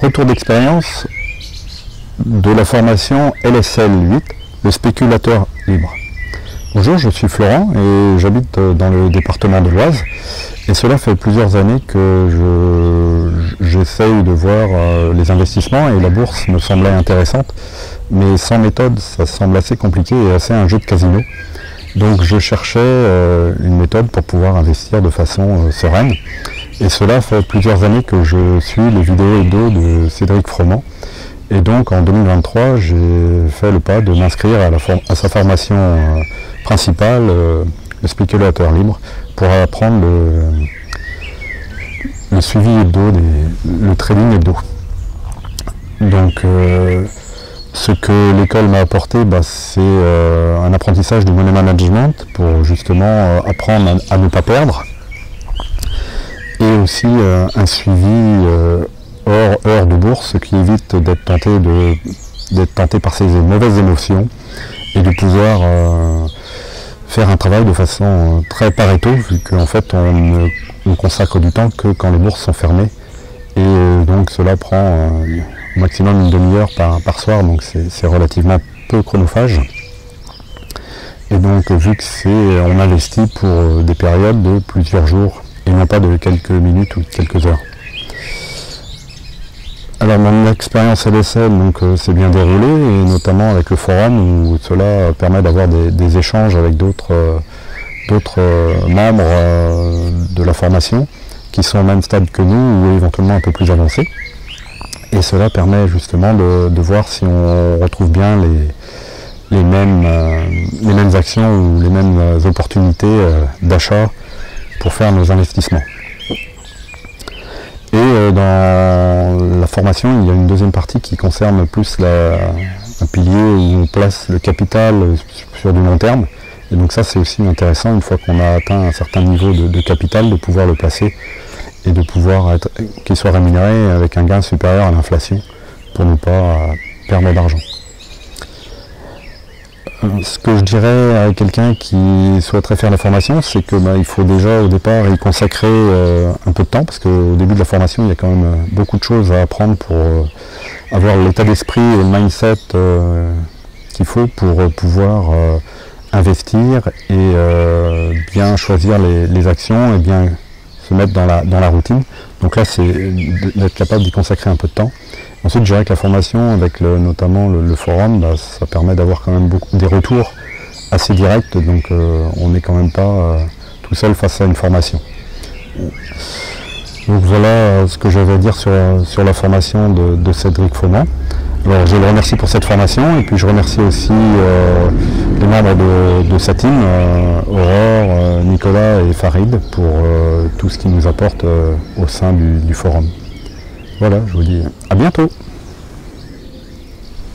retour d'expérience de la formation LSL 8, le spéculateur libre. Bonjour, je suis Florent et j'habite dans le département de l'Oise. Et cela fait plusieurs années que j'essaye de voir les investissements et la bourse me semblait intéressante. Mais sans méthode, ça semble assez compliqué et assez un jeu de casino. Donc je cherchais une méthode pour pouvoir investir de façon sereine. Et cela fait plusieurs années que je suis les vidéos hebdo de Cédric Froment. Et donc en 2023, j'ai fait le pas de m'inscrire à sa formation principale, le spéculateur libre, pour apprendre le suivi hebdo, le trading hebdo. Donc ce que l'école m'a apporté, c'est un apprentissage du money management pour justement apprendre à ne pas perdre. Et aussi un suivi hors heure de bourse, ce qui évite d'être tenté par ces mauvaises émotions et de pouvoir faire un travail de façon très Pareto, vu qu'en fait on ne consacre du temps que quand les bourses sont fermées. Et donc cela prend au maximum une demi-heure par soir, donc c'est relativement peu chronophage. Et donc vu que on investit pour des périodes de plusieurs jours et non pas de quelques minutes ou quelques heures. Alors mon expérience LSL s'est bien déroulée, et notamment avec le forum où cela permet d'avoir des échanges avec d'autres membres de la formation qui sont au même stade que nous ou éventuellement un peu plus avancés. Et cela permet justement de voir si on retrouve bien les mêmes actions ou les mêmes opportunités d'achat pour faire nos investissements. Et dans la formation, il y a une deuxième partie qui concerne plus un pilier où on place le capital sur du long terme. Et donc ça, c'est aussi intéressant, une fois qu'on a atteint un certain niveau de capital, de pouvoir le placer et de pouvoir qu'il soit rémunéré avec un gain supérieur à l'inflation pour ne pas perdre d'argent. Ce que je dirais à quelqu'un qui souhaiterait faire la formation, c'est que il faut déjà au départ y consacrer un peu de temps, parce qu'au début de la formation, il y a quand même beaucoup de choses à apprendre pour avoir l'état d'esprit et le mindset qu'il faut pour pouvoir investir et bien choisir les actions et bien se mettre dans la routine. Donc là, c'est d'être capable d'y consacrer un peu de temps. Ensuite, je dirais que la formation, avec notamment le forum, ça permet d'avoir quand même des retours assez directs, donc on n'est quand même pas tout seul face à une formation. Donc voilà ce que j'avais à dire sur la formation de Cédric Froment. Alors, je le remercie pour cette formation, et puis je remercie aussi les membres de sa team, Aurore, Nicolas et Farid, pour tout ce qu'ils nous apportent au sein du forum. Voilà, je vous dis à bientôt.